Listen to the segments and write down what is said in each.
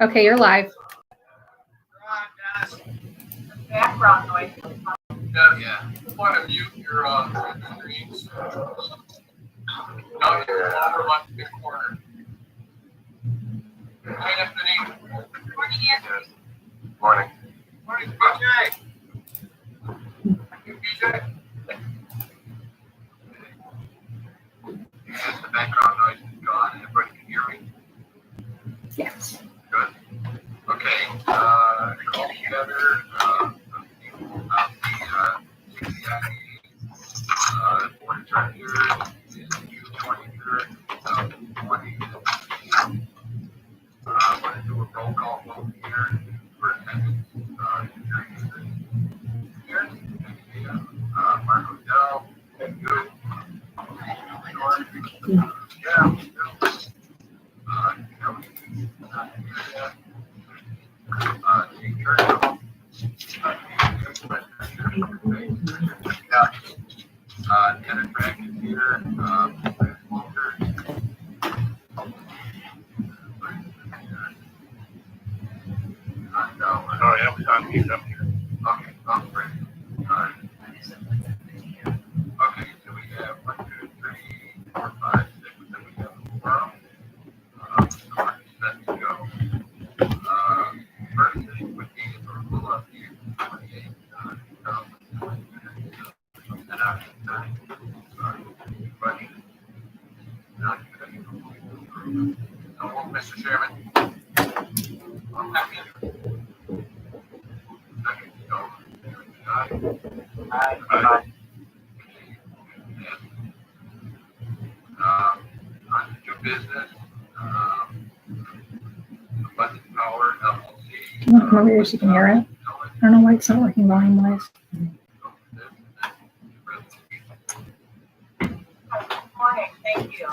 Okay, you're live. Background noise. Yeah. You want to mute your screens. Now you're over left mid corner. Hi, Anthony. Morning, Anthony. Morning. Morning, BJ. BJ. Yes, the background noise is gone. Everybody can hear me? Yes. Good. Okay. Call together CCIDA Board of Directors is June 23rd, 2020. I'm going to do a roll call vote here for attendance. Here, Mark Odell, good. Yeah. Dennis Bragg is here. Walter. Oh, yeah, I'm here. Okay, oh, great. All right. Okay, so we have 1, 2, 3, 4, 5, 6, then we have a quorum. So we're set to go. First thing would be approval of the 28, 2020 and after 9. Budget. Not good. So, Mr. Chairman. I'm happy. Second, go. Aye. On new business, Abundant Power LLC. Can you come over here so you can hear it? I don't know why it's not working volume-wise. Morning, thank you.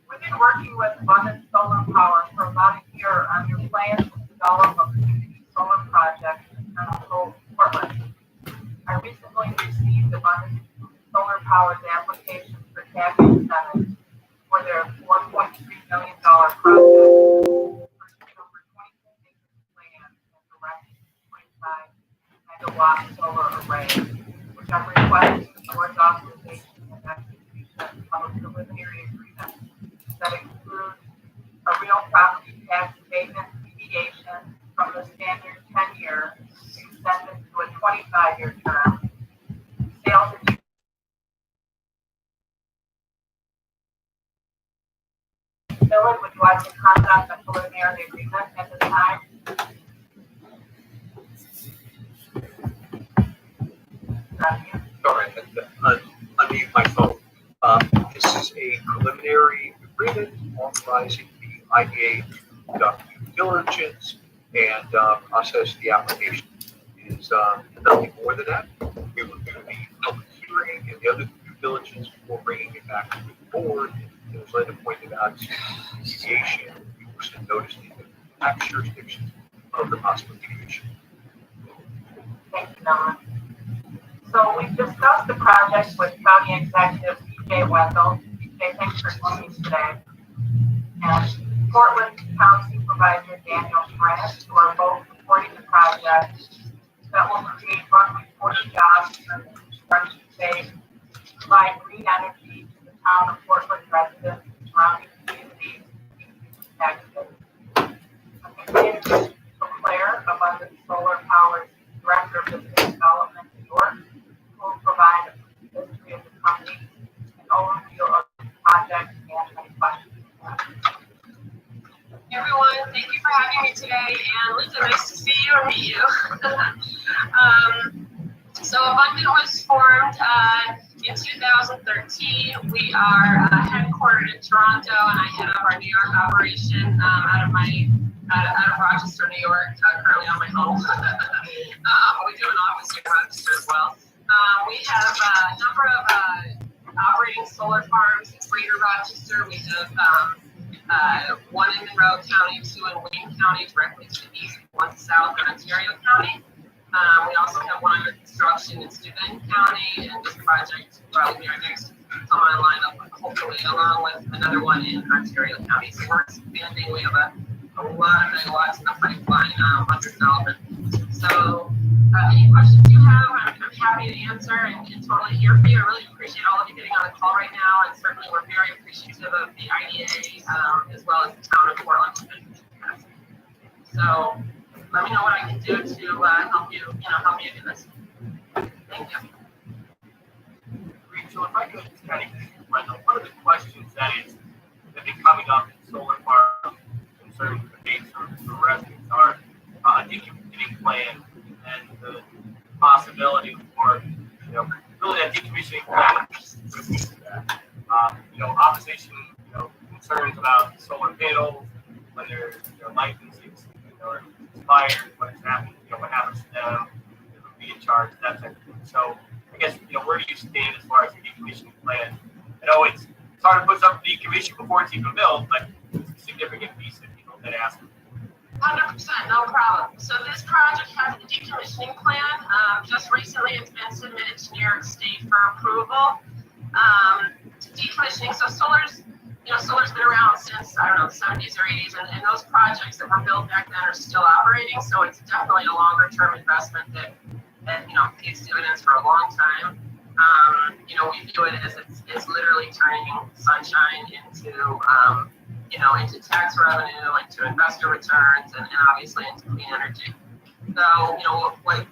We've been working with Abundant Solar Power for about a year on your plans to develop a community solar project in Central Portland. I recently received Abundant Solar Power's application for tax incentives for their $1.3 million project, purchasing over 26 acres of land and erecting 25 megawatt solar array, which I'm requesting the board's authorization and execution of a preliminary agreement that includes a real property tax abatement deviation from the standard 10-year extended to a 25-year term, sales and Village, would you like to conduct a preliminary agreement at this time? Sorry, unmute my phone. This is a preliminary agreement authorizing the IDA to conduct due diligence and process the application. Is nothing more than that. We will do the public hearing and the other due diligence before bringing it back to the board. And as Linda pointed out, deviation, we will send notice to the tax jurisdictions of the possible deviation. Thank you, Donna. So we've discussed the project with County Executive BJ Wendell. BJ, thanks for joining us today. And Portland County Supervisor Daniel Schranz, who are both supporting the project that will create roughly 40 jobs in the construction phase, provide green energy to the town of Portland residents and surrounding communities, taxes. In addition to Claire, Abundant Solar Power's Director of Business Development in New York, who will provide a history of the company, an overview of the project, and any questions. Everyone, thank you for having me today, and Linda, nice to see you and meet you. So Abundant was formed in 2013. We are headquartered in Toronto, and I head up our New York operation out of Rochester, New York, currently on my home. We do an office in Rochester as well. We have a number of operating solar farms in Greater Rochester. We have one in Monroe County, 2 in Wayne County, directly to the east, 1 south in Ontario County. We also have one under construction in Steuben County, and this project will be our next come online, hopefully, along with another one in Ontario County. So we're expanding. We have a a lot of megawatts in the pipeline under development. So any questions you have, I'm happy to answer and totally here for you. I really appreciate all of you getting on the call right now, and certainly we're very appreciative of the IDA as well as the town of Portland. So let me know what I can do to help you do this. Thank you. Rachel, if I could just kind of, one of the questions that been coming up in solar farm concerning the base for residents are a decommissioning plan and the possibility for, really a decommissioning plan with that. Opposition, concerns about solar panels, when their licenses, expired, what happens to them, who be in charge, that type of thing. So I guess, where do you stand as far as the decommissioning plan? I know it's hard to put something decommissioned before it's even built, but it's a significant piece of people that ask. 100%, no problem. So this project has a decommissioning plan. Just recently, it's been submitted to New York State for approval. Decommissioning, so solar's been around since, I don't know, the 70s or 80s, and those projects that were built back then are still operating, so it's definitely a longer-term investment that pays dividends for a long time. We view it as it's literally turning sunshine into tax revenue, into investor returns, and obviously into clean energy. So, what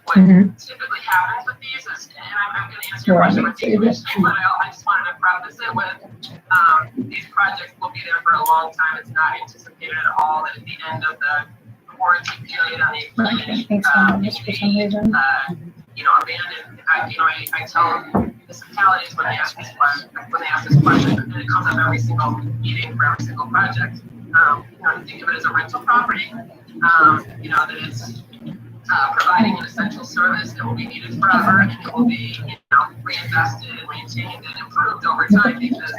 typically happens with these is, and I'm going to answer your question with decommissioning, but I just wanted to preface it with these projects will be there for a long time. It's not anticipated at all that at the end of the warranty period on the equipment, abandoned. I tell municipalities when they ask this question, and it comes up every single meeting for every single project. Think of it as a rental property. That it's providing an essential service that will be needed forever, and it will be reinvested and maintained and improved over time, because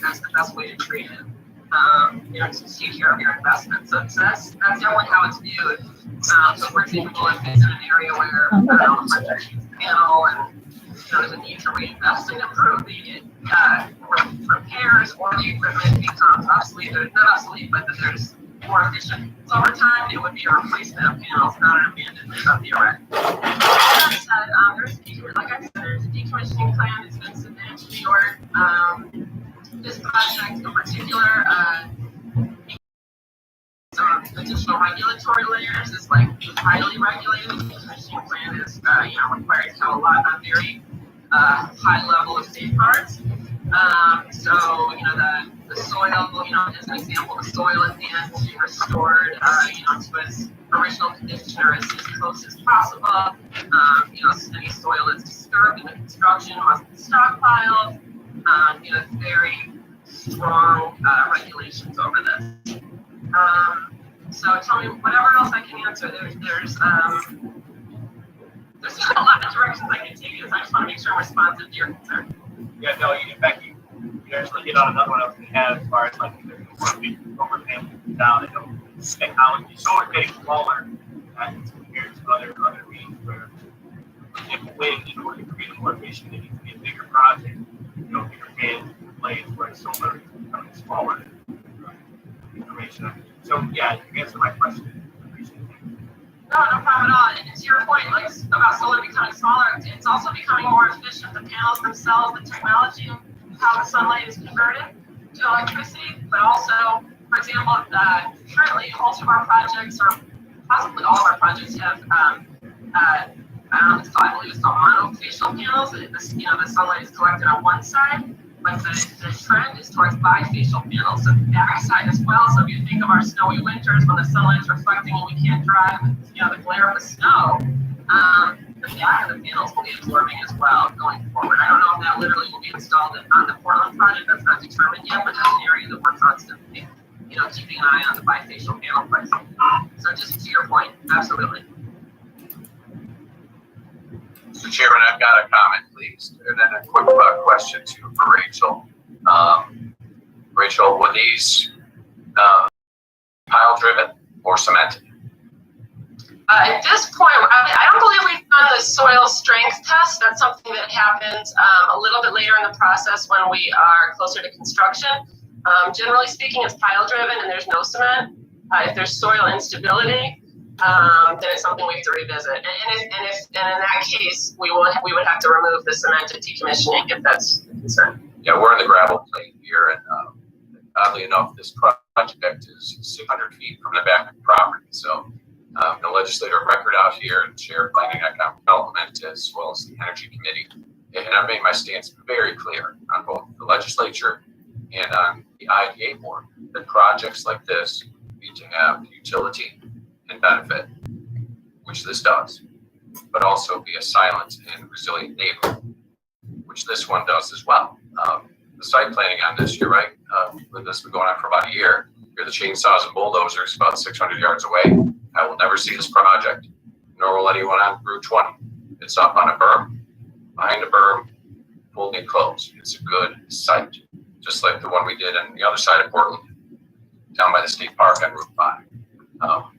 that's the best way to treat it. To take care of your investment. So that's generally how it's viewed. So for example, if it's in an area where panel and there's a need to reinvest and improve the repairs, or the equipment becomes obsolete, or not obsolete, but that there's more efficient. So over time, it would be a replacement of panels, not an abandonment of the erect. That said, like I said, there's a decommissioning plan that's been submitted to New York. This project in particular, some additional regulatory layers. It's highly regulated. The decommissioning plan is, required to have a lot of very high level of safeguards. So, the soil, as an example, the soil at the end will be restored, to its original condition or as close as possible. Any soil that's disturbed in the construction must be stockpiled. Very strong regulations over this. So tell me whatever else I can answer. There's just a lot of directions I can take you. So I just want to make sure I'm responsive to your concern. Yeah, no, in fact, you actually hit on another one I was going to have as far as solar panels down. Technology, solar getting smaller as compared to other means where, for example, wind, in order to create a more efficient, it needs to be a bigger project, bigger panels, blades, where solar is becoming smaller information. So yeah, you answer my question. I appreciate it. No problem at all. And to your point, about solar becoming smaller, it's also becoming more efficient. The panels themselves, the technology, how the sunlight is converted to electricity, but also, for example, currently most of our projects, or possibly all of our projects, have I believe it's called monofacial panels. The sunlight is collected on one side, but the trend is towards bifacial panels, so the back side as well. So if you think of our snowy winters when the sunlight is reflecting and we can't drive, the glare of the snow, the back of the panels will be absorbing as well going forward. I don't know if that literally will be installed on the Portland project. That's not determined yet, but that's an area that we're constantly, keeping an eye on the bifacial panel pricing. So just to your point, absolutely. Mr. Chairman, I've got a comment, please, and then a quick question for Rachel. Rachel, were these pile-driven or cemented? At this point, I don't believe we've done the soil strength test. That's something that happens a little bit later in the process when we are closer to construction. Generally speaking, it's pile-driven and there's no cement. If there's soil instability, then it's something we have to revisit. And in that case, we would have to remove the cement at decommissioning if that's the concern. Yeah, we're in the gravel plate here, and oddly enough, this project is 600 feet from the back of the property. So the legislative record out here and Chair Planning and Economic Development, as well as the Energy Committee, and I've made my stance very clear on both the legislature and on the IDA board that projects like this need to have utility and benefit, which this does, but also be a silent and resilient neighbor, which this one does as well. The site planning on this, you're right, with this been going on for about a year. Hear the chainsaws and bulldozers about 600 yards away. I will never see this project, nor will anyone on Route 20. It's up on a berm, behind a berm, fully enclosed. It's a good site, just like the one we did on the other side of Portland, down by the state park on Route 5.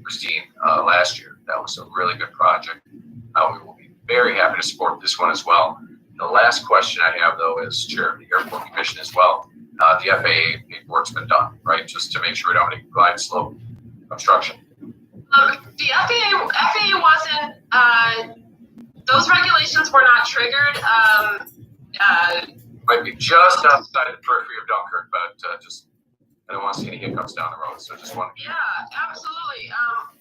Christine, last year, that was a really good project. We will be very happy to support this one as well. The last question I have, though, is Chair of the Airport Commission as well. The FAA paperwork's been done, right, just to make sure we don't have any glide slope obstruction. The FAA wasn't, those regulations were not triggered. Might be just outside the periphery of Dunkirk, but just I don't want to see any hiccups down the road, so just want to. Yeah, absolutely.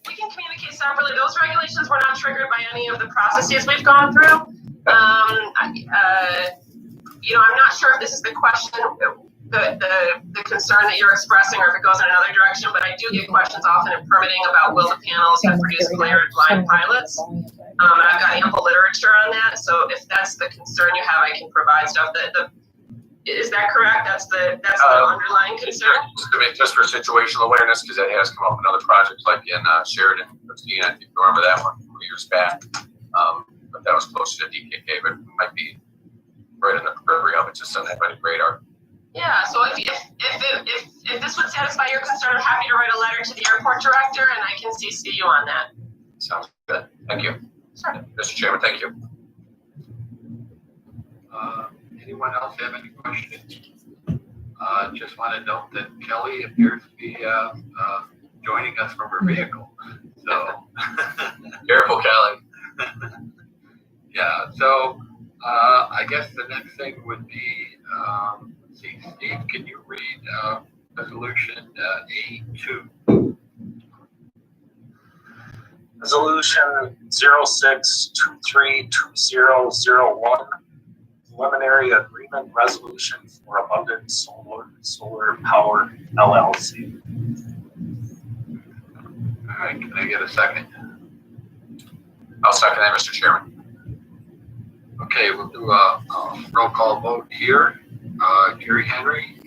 We can communicate separately. Those regulations were not triggered by any of the processes we've gone through. I'm not sure if this is the question, the concern that you're expressing, or if it goes in another direction, but I do get questions often in permitting about will the panels produce flared line pilots. And I've got ample literature on that, so if that's the concern you have, I can provide stuff. Is that correct? That's the underlying concern? Just for situational awareness, because that has come up in other projects, like in Sheridan, Christine, I think you remember that one from years back. But that was closer to DKK, but it might be right in the periphery of it, just on that radar. Yeah, so if this would satisfy your concern, I'm happy to write a letter to the airport director, and I can CC you on that. Sounds good. Thank you. Sure. Mr. Chairman, thank you. Anyone else have any questions? Just want to note that Kelly appears to be joining us from her vehicle. So Careful, Kelly. Yeah, so I guess the next thing would be, see, Steve, can you read resolution A2? Resolution 06232001, preliminary agreement resolution for Abundant Solar Power LLC. All right, can I get a second? I'll second that, Mr. Chairman. Okay, we'll do a roll call vote here. Gary Henry.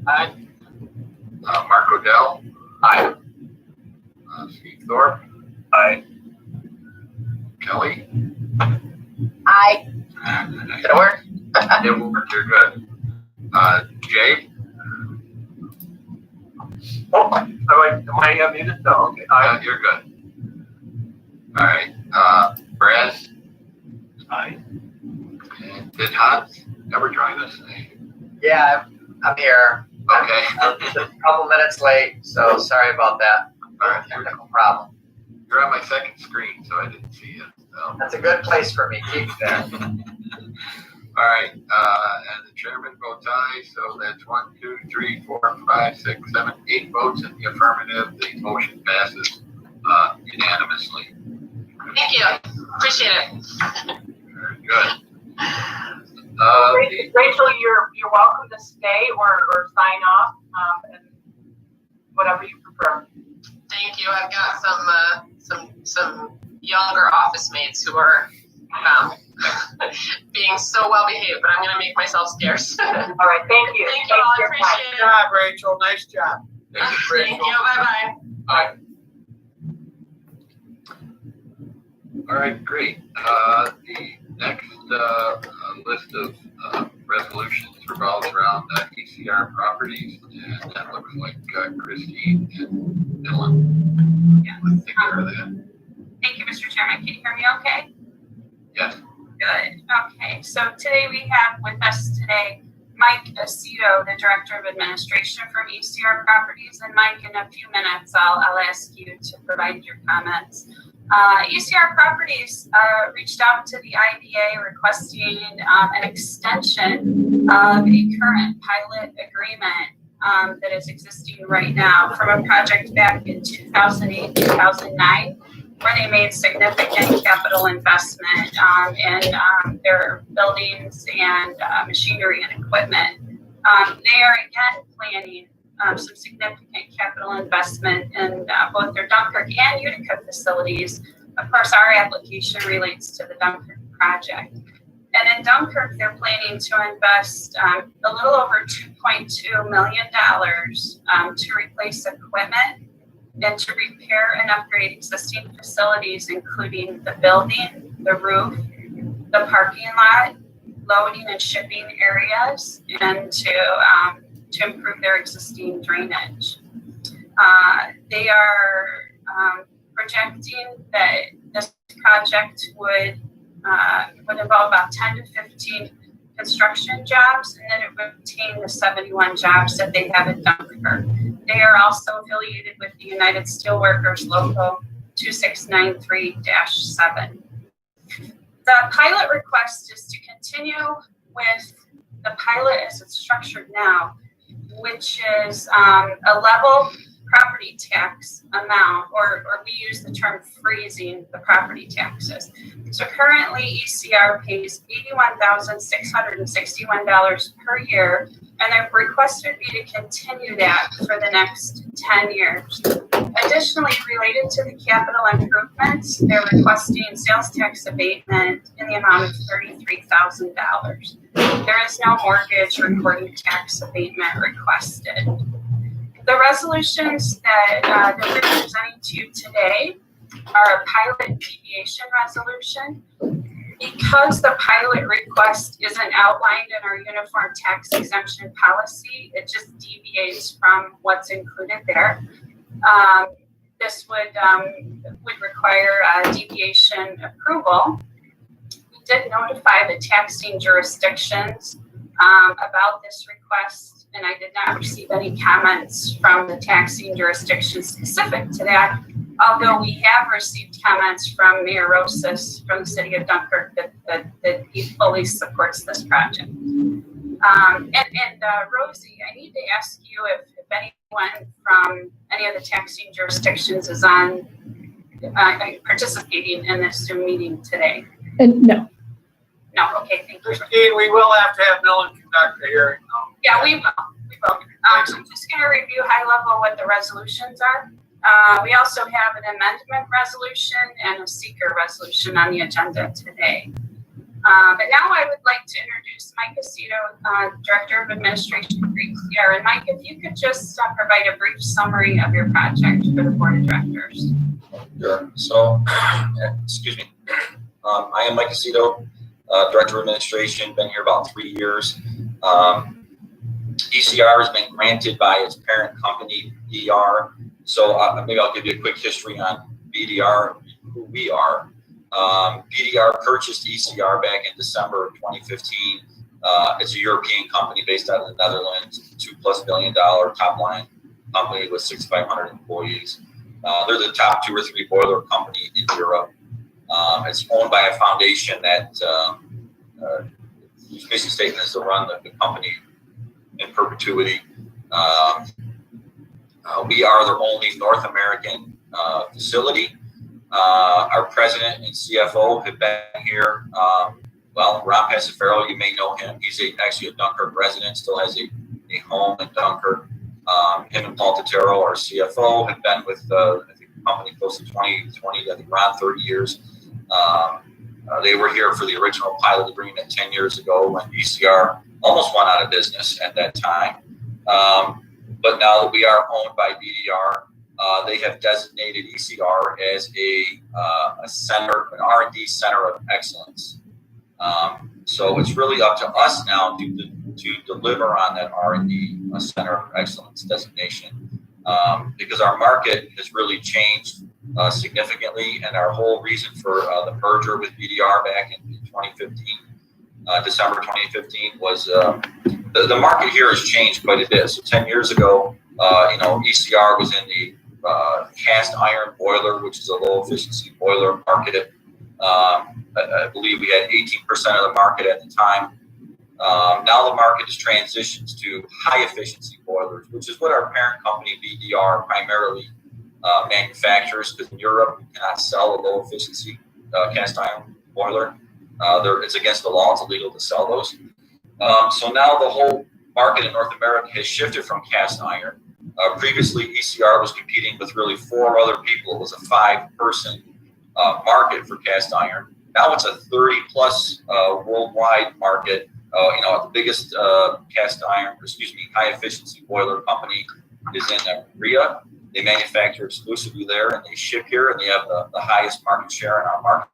Aye. Mark Odell. Aye. Steve Thorpe. Aye. Kelly. Aye. Did it work? It worked. You're good. Jay. Oh, am I unmuted? No, okay. Aye. You're good. All right. Brad. Aye. And did Hans ever join us today? Yeah, I'm here. Okay. I'm just a couple minutes late, so sorry about that. All right. Technical problem. You're on my second screen, so I didn't see you. So. That's a good place for me. Keep it there. All right. And the chairman votes aye, so that's 1, 2, 3, 4, 5, 6, 7, 8 votes in the affirmative. The motion passes unanimously. Thank you. Appreciate it. Very good. Rachel, you're welcome to stay or sign off, and whatever you prefer. Thank you. I've got some younger office mates who are being so well behaved, but I'm going to make myself scarce. All right, thank you. Thank you all. I appreciate it. Good job, Rachel. Nice job. Thank you. Bye-bye. Aye. All right, great. The next list of resolutions revolves around ECR properties, and that looks like Christine and Dylan. Yeah. Let's take care of that. Thank you, Mr. Chairman. Can you hear me okay? Yes. Good. Okay. So today we have with us today Mike Aceto, the Director of Administration from ECR Properties. And Mike, in a few minutes, I'll ask you to provide your comments. ECR Properties reached out to the IDA requesting an extension of a current pilot agreement that is existing right now from a project back in 2008, 2009, where they made significant capital investment in their buildings and machinery and equipment. They are again planning some significant capital investment in both their Dunkirk and Utica facilities. Of course, our application relates to the Dunkirk project. And in Dunkirk, they're planning to invest a little over $2.2 million to replace equipment and to repair and upgrade existing facilities, including the building, the roof, the parking lot, loading and shipping areas, and to improve their existing drainage. They are projecting that this project would involve about 10 to 15 construction jobs, and then it would retain the 71 jobs that they have in Dunkirk. They are also affiliated with the United Steelworkers Local 2693-7. The pilot request is to continue with the pilot as it's structured now, which is a level property tax amount, or we use the term freezing the property taxes. So currently ECR pays $81,661 per year, and they've requested me to continue that for the next 10 years. Additionally, related to the capital improvements, they're requesting sales tax abatement in the amount of $33,000. There is no mortgage recording tax abatement requested. The resolutions that we're presenting to you today are a pilot deviation resolution. Because the pilot request isn't outlined in our uniform tax exemption policy, it just deviates from what's included there. This would require a deviation approval. We did notify the taxing jurisdictions about this request, and I did not receive any comments from the taxing jurisdiction specific to that, although we have received comments from Mayor Rosas from the city of Dunkirk that he fully supports this project. Rosie, I need to ask you if anyone from any of the taxing jurisdictions is on participating in this Zoom meeting today. No. No, okay, thank you. Christine, we will have to have Millen conduct the hearing. Yeah, we will. I'm just going to review high level what the resolutions are. We also have an amendment resolution and a seeker resolution on the agenda today. But now I would like to introduce Mike Aceto, Director of Administration for ECR. And Mike, if you could just provide a brief summary of your project for the Board of Directors. Sure. So, excuse me. I am Mike Aceto, Director of Administration, been here about 3 years. ECR has been granted by its parent company, BDR. So maybe I'll give you a quick history on BDR, who we are. BDR purchased ECR back in December of 2015. It's a European company based out of the Netherlands, $2+ billion top line company with 6,500 employees. They're the top 2 or 3 boiler company in Europe. It's owned by a foundation that whose mission statement is to run the company in perpetuity. We are the only North American facility. Our president and CFO have been here. Ron Passaferro, you may know him. He's actually a Dunkirk resident, still has a home in Dunkirk. Him and Paul Totero, our CFO, have been with I think the company close to 20, I think around 30 years. They were here for the original pilot agreement 10 years ago when ECR almost went out of business at that time. But now that we are owned by BDR, they have designated ECR as a center, an R&D center of excellence. So it's really up to us now to deliver on that R&D center of excellence designation, because our market has really changed significantly, and our whole reason for the merger with BDR back in 2015, December 2015, was the market here has changed quite a bit. So 10 years ago, ECR was in the cast iron boiler, which is a low efficiency boiler market. I believe we had 18% of the market at the time. Now the market has transitioned to high efficiency boilers, which is what our parent company BDR primarily manufactures, because in Europe you cannot sell a low efficiency cast iron boiler. It's against the law, it's illegal to sell those. So now the whole market in North America has shifted from cast iron. Previously, ECR was competing with really 4 other people. It was a 5-person market for cast iron. Now it's a 30-plus worldwide market. The biggest high efficiency boiler company is in Korea. They manufacture exclusively there, and they ship here, and they have the highest market share in our market.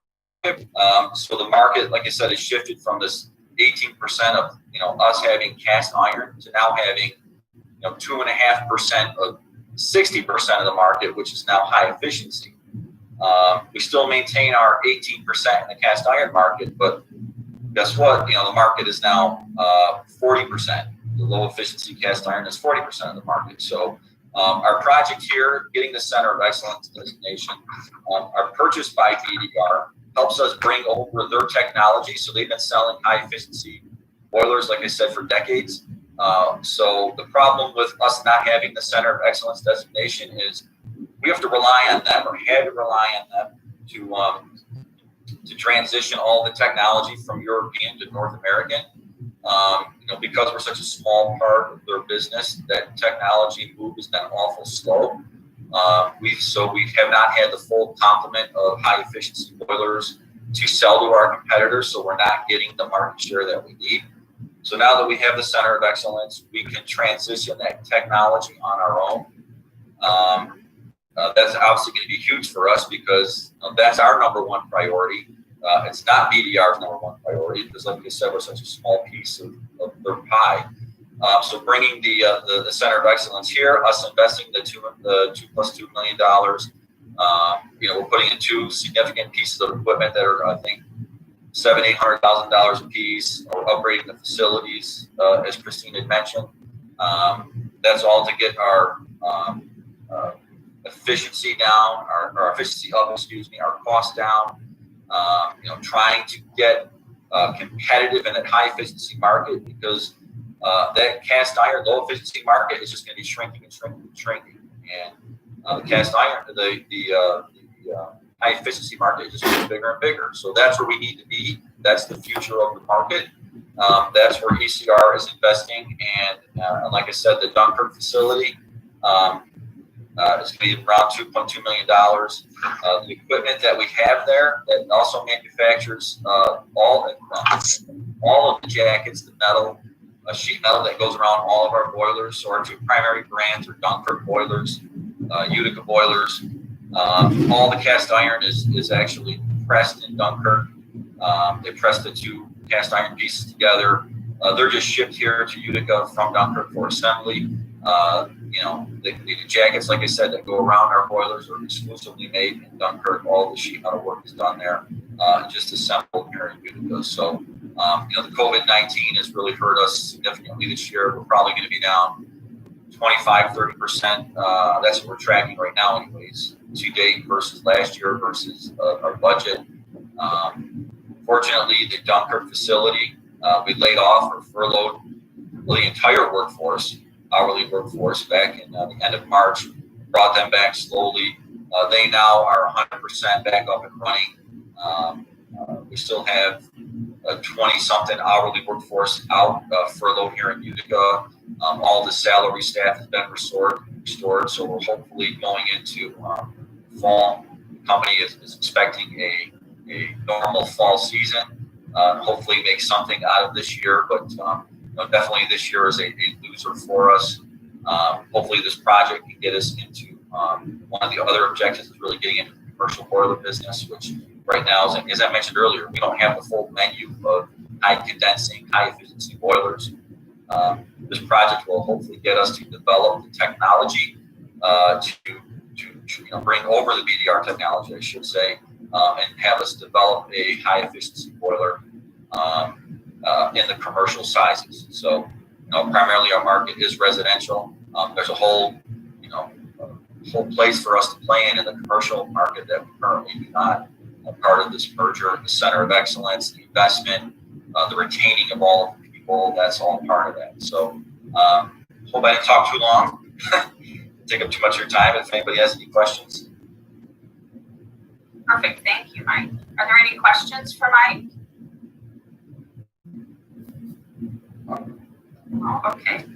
So the market, like I said, has shifted from this 18% of us having cast iron to now having 2.5% of 60% of the market, which is now high efficiency. We still maintain our 18% in the cast iron market, but guess what? The market is now 40%. The low efficiency cast iron is 40% of the market. So our project here, getting the Center of Excellence designation, our purchase by BDR helps us bring over their technology. So they've been selling high efficiency boilers, like I said, for decades. So the problem with us not having the Center of Excellence designation is we have to rely on them, or had to rely on them to transition all the technology from European to North American. Because we're such a small part of their business, that technology move has been awful slow. We have not had the full complement of high efficiency boilers to sell to our competitors, so we're not getting the market share that we need. So now that we have the Center of Excellence, we can transition that technology on our own. That's obviously going to be huge for us, because that's our number one priority. It's not BDR's number one priority, because, like I said, we're such a small piece of their pie. So bringing the Center of Excellence here, us investing the $2 plus $2 million, we're putting in 2 significant pieces of equipment that are, I think, $700,000-$800,000 a piece, or upgrading the facilities, as Christine had mentioned. That's all to get our efficiency down, our efficiency up, our cost down. Trying to get competitive in that high efficiency market, because that cast iron low efficiency market is just going to be shrinking and shrinking and shrinking. And the cast iron, the high efficiency market is just getting bigger and bigger. So that's where we need to be. That's the future of the market. That's where ECR is investing. And like I said, the Dunkirk facility is going to be around $2.2 million. The equipment that we have there, that also manufactures all of the jackets, the metal, sheet metal that goes around all of our boilers. So our 2 primary brands are Dunkirk boilers, Utica boilers. All the cast iron is actually pressed in Dunkirk. They press the 2 cast iron pieces together. They're just shipped here to Utica from Dunkirk for assembly. The jackets, like I said, that go around our boilers are exclusively made in Dunkirk. All the sheet metal work is done there, just assembled here in Utica. So, the COVID-19 has really hurt us significantly this year. We're probably going to be down 25-30%. That's what we're tracking right now, anyways, to date versus last year versus our budget. Fortunately, the Dunkirk facility, we laid off or furloughed the entire workforce, hourly workforce, back in the end of March. Brought them back slowly. They now are 100% back up and running. We still have a 20-something hourly workforce out, furloughed here in Utica. All the salary staff has been restored, so we're hopefully going into fall. The company is expecting a normal fall season. Hopefully make something out of this year, but definitely this year is a loser for us. Hopefully this project can get us into one of the other objectives is really getting into the commercial boiler business, which right now, as I mentioned earlier, we don't have the full menu of high condensing, high efficiency boilers. This project will hopefully get us to develop the technology to bring over the BDR technology, I should say, and have us develop a high efficiency boiler in the commercial sizes. So primarily our market is residential. There's a whole place for us to play in the commercial market that we currently do not. Part of this merger, the center of excellence, the investment, the retaining of all of the people, that's all part of that. So hope I didn't talk too long, take up too much of your time. If anybody has any questions. Perfect, thank you, Mike. Are there any questions for Mike? Oh, okay.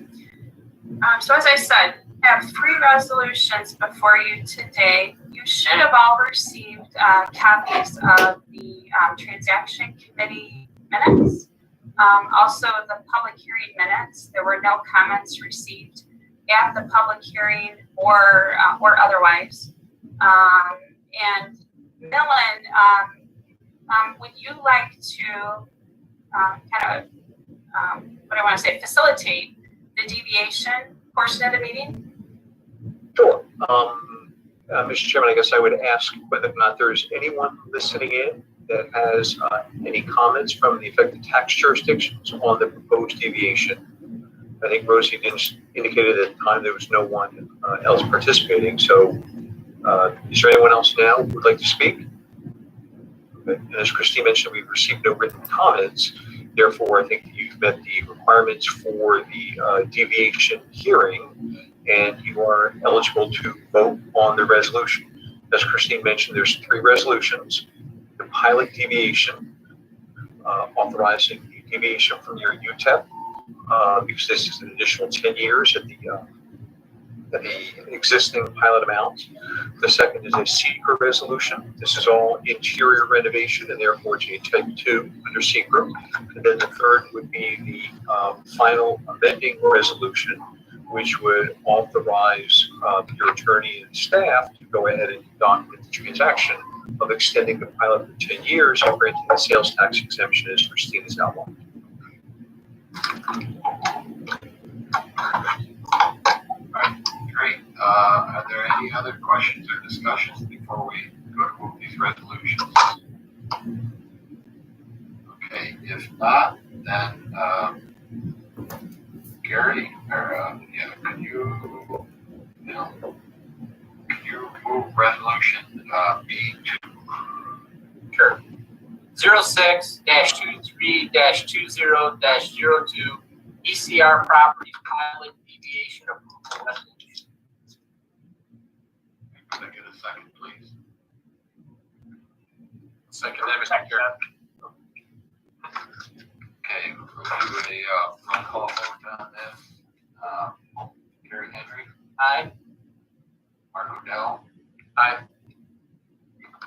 So as I said, I have 3 resolutions before you today. You should have all received copies of the transaction committee minutes. Also the public hearing minutes. There were no comments received at the public hearing or otherwise. And Millen, would you like to facilitate the deviation portion of the meeting? Sure. Mr. Chairman, I guess I would ask whether or not there's anyone listening in that has any comments from the affected tax jurisdictions on the proposed deviation. I think Rosie indicated at the time there was no one else participating. So is there anyone else now who would like to speak? Okay. And as Christine mentioned, we've received no written comments. Therefore, I think you've met the requirements for the deviation hearing, and you are eligible to vote on the resolution. As Christine mentioned, there's 3 resolutions. The pilot deviation, authorizing the deviation from your UTEP, because this is an additional 10 years at the existing pilot amount. The second is a secret resolution. This is all interior renovation and therefore it's a type 2 under secret. And then the third would be the final amending resolution, which would authorize your attorney and staff to go ahead and document the transaction of extending the pilot for 10 years and granting the sales tax exemption as Christine has outlined. Great. Are there any other questions or discussions before we go to move these resolutions? Okay, if not, then Gary, or can you move resolution B2? Sure. 06-23-20-02 ECR Properties Pilot Deviation Approval Resolution. Could I get a second, please? Second, Mr. Chair. Okay, we'll do a roll call vote on this. Gary Henry. Aye. Mark Odell. Aye.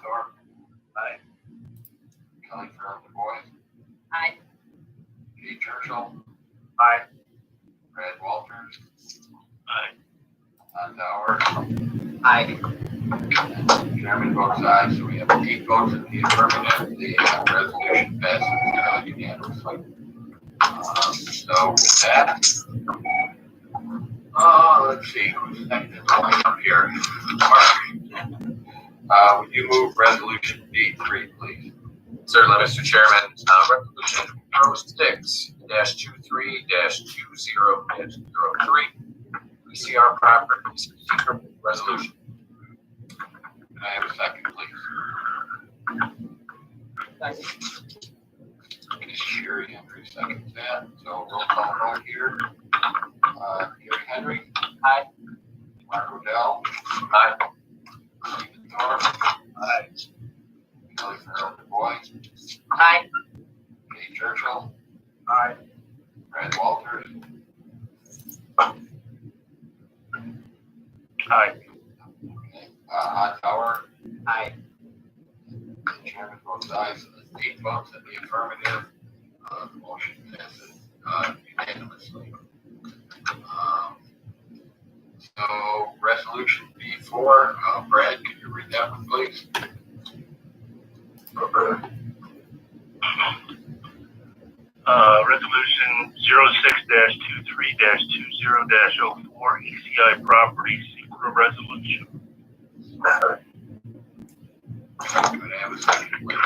Thorpe. Aye. Kelly Farrell DuBois. Aye. Kate Churchill. Aye. Brad Walters. Aye. Don Dower. Aye. Chairman votes aye, so we have 8 votes in the affirmative. The resolution passes unanimously. So with that, let's see who's next up here. Mark, would you move resolution B3, please? Certainly, Mr. Chairman. Resolution 06-23-20-03 ECR Properties Secret Resolution. Can I have a second, please? Ms. Sherry Henry seconds that. So roll call vote here. Gary Henry. Aye. Mark Odell. Aye. Stephen Thorpe. Aye. Kelly Farrell DuBois. Aye. Kate Churchill. Aye. Brad Walters. Aye. Don Dower. Aye. Chairman votes aye, so there's 8 votes in the affirmative. The motion passes unanimously. So resolution B4, Brad, can you read that one, please? Resolution 06-23-20-04 ECI Property Secret Resolution. Could I have a second, please?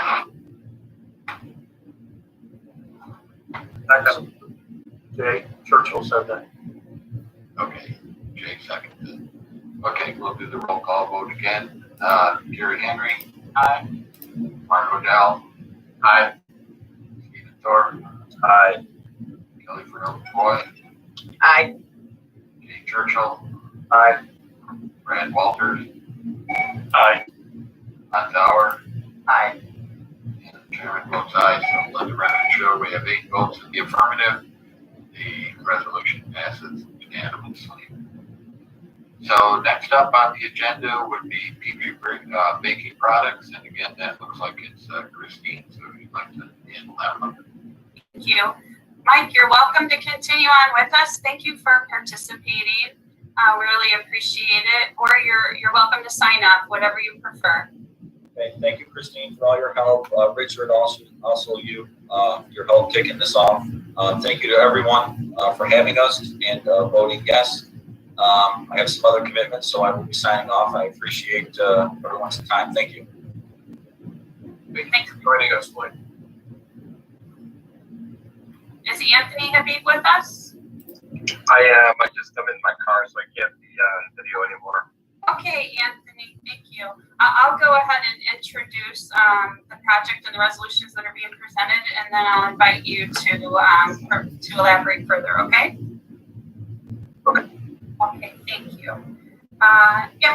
Second. Jay Churchill said that. Okay, Jay seconded. Okay, we'll do the roll call vote again. Gary Henry. Aye. Mark Odell. Aye. Stephen Thorpe. Aye. Kelly Farrell Boyd. Aye. Jay Churchill. Aye. Brad Walters. Aye. Matt Sauer. Aye. And the chairman votes aye, so let the record show we have 8 votes in the affirmative. The resolution passes unanimously. So next up on the agenda would be Petrie Baking Products, and again, that looks like it's Christine, so if you'd like to handle that one. Thank you. Mike, you're welcome to continue on with us. Thank you for participating. We really appreciate it. Or you're welcome to sign up, whatever you prefer. Okay, thank you, Christine, for all your help. Richard, also you, your help kicking this off. Thank you to everyone for having us and voting yes. I have some other commitments, so I will be signing off. I appreciate everyone's time. Thank you. Thank you for joining us, Mike. Is Anthony Habib with us? I am. I just am in my car, so I can't be video anymore. Okay, Anthony, thank you. I'll go ahead and introduce the project and the resolutions that are being presented, and then I'll invite you to elaborate further, okay? Okay, thank you.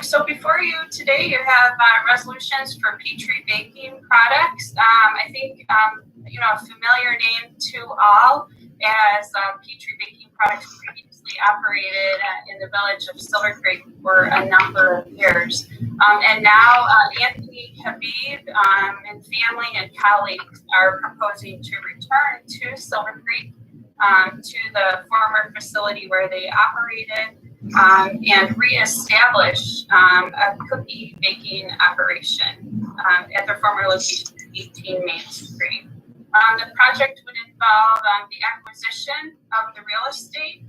So before you today, you have resolutions for Petrie Baking Products. I think, a familiar name to all, as Petrie Baking Products previously operated in the village of Silver Creek for a number of years. And now Anthony Habib and family and colleagues are proposing to return to Silver Creek, to the former facility where they operated, and reestablish a cookie baking operation at their former location, 18 Main Street. The project would involve the acquisition of the real estate,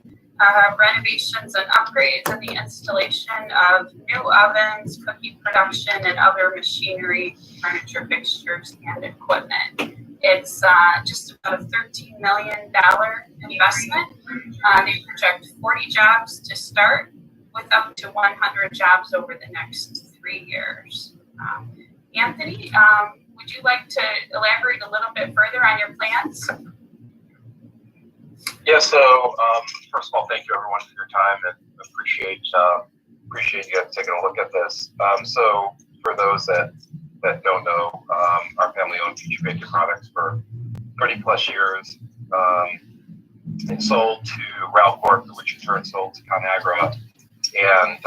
renovations and upgrades, and the installation of new ovens, cookie production, and other machinery, furniture, fixtures, and equipment. It's just about a $13 million investment. They project 40 jobs to start, with up to 100 jobs over the next 3 years. Anthony, would you like to elaborate a little bit further on your plans? Yeah, so first of all, thank you everyone for your time, and appreciate you guys taking a look at this. So for those that don't know, our family owned Petrie Baking Products for 30+ years. It sold to Ralcorp, which in turn sold to ConAgra, and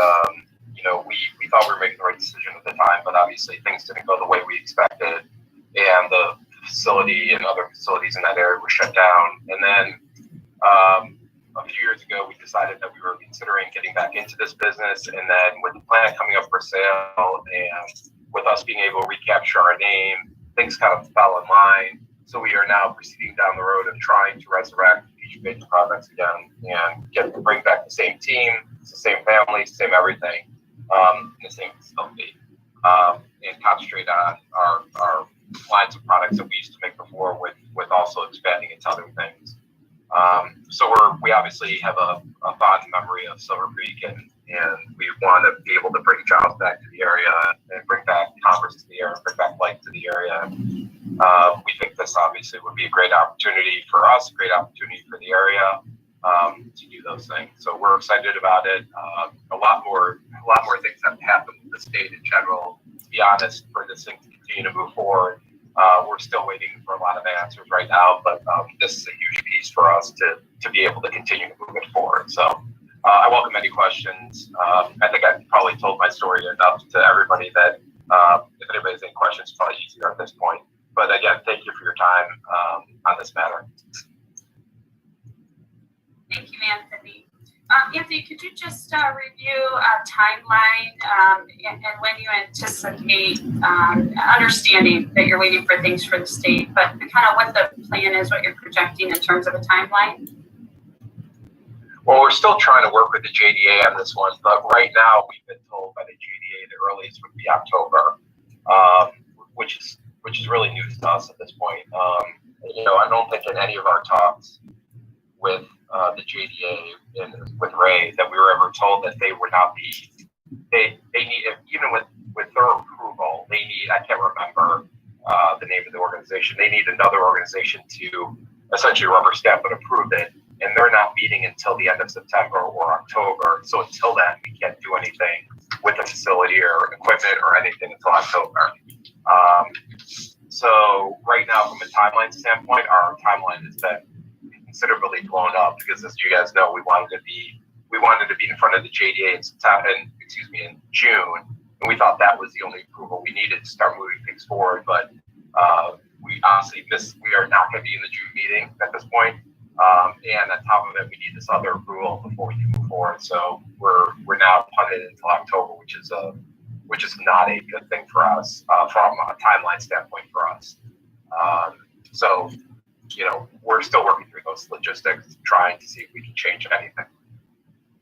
we thought we were making the right decision at the time, but obviously things didn't go the way we expected, and the facility and other facilities in that area were shut down. And then a few years ago, we decided that we were considering getting back into this business, and then with the plant coming up for sale and with us being able to recapture our name, things kind of fell in line. So we are now proceeding down the road of trying to resurrect Petrie Baking Products again and bring back the same team, the same family, same everything, in the same facility, and concentrate on our lines of products that we used to make before, with also expanding into other things. So we obviously have a fond memory of Silver Creek, and we want to be able to bring jobs back to the area and bring back commerce to the area, bring back life to the area. We think this obviously would be a great opportunity for us, a great opportunity for the area, to do those things. So we're excited about it. A lot more things have happened with the state in general, to be honest, for this thing to continue to move forward. We're still waiting for a lot of answers right now, but this is a huge piece for us to be able to continue to move it forward. So I welcome any questions. I think I've probably told my story enough to everybody that if anybody has any questions, it's probably easier at this point. But again, thank you for your time on this matter. Thank you, Anthony. Anthony, could you just review a timeline and when you anticipate, understanding that you're waiting for things for the state, but kind of what the plan is, what you're projecting in terms of a timeline? Well, we're still trying to work with the JDA on this one, but right now we've been told by the JDA the earliest would be October, which is really news to us at this point. I don't think in any of our talks with JDA with Ray that we were ever told that they would not be. They need, even with their approval, they need. I can't remember the name of the organization. They need another organization to essentially rubber stamp and approve it, and they're not meeting until the end of September or October. So until then, we can't do anything with the facility or equipment or anything until October. So right now, from a timeline standpoint, our timeline has been considerably blown up because, as you guys know, we wanted to be in front of the JDA in June, and we thought that was the only approval we needed to start moving things forward. But we honestly we are not going to be in the June meeting at this point. And on top of it, we need this other approval before we can move forward. So we're now punted until October, which is not a good thing for us from a timeline standpoint for us. So we're still working through those logistics, trying to see if we can change anything.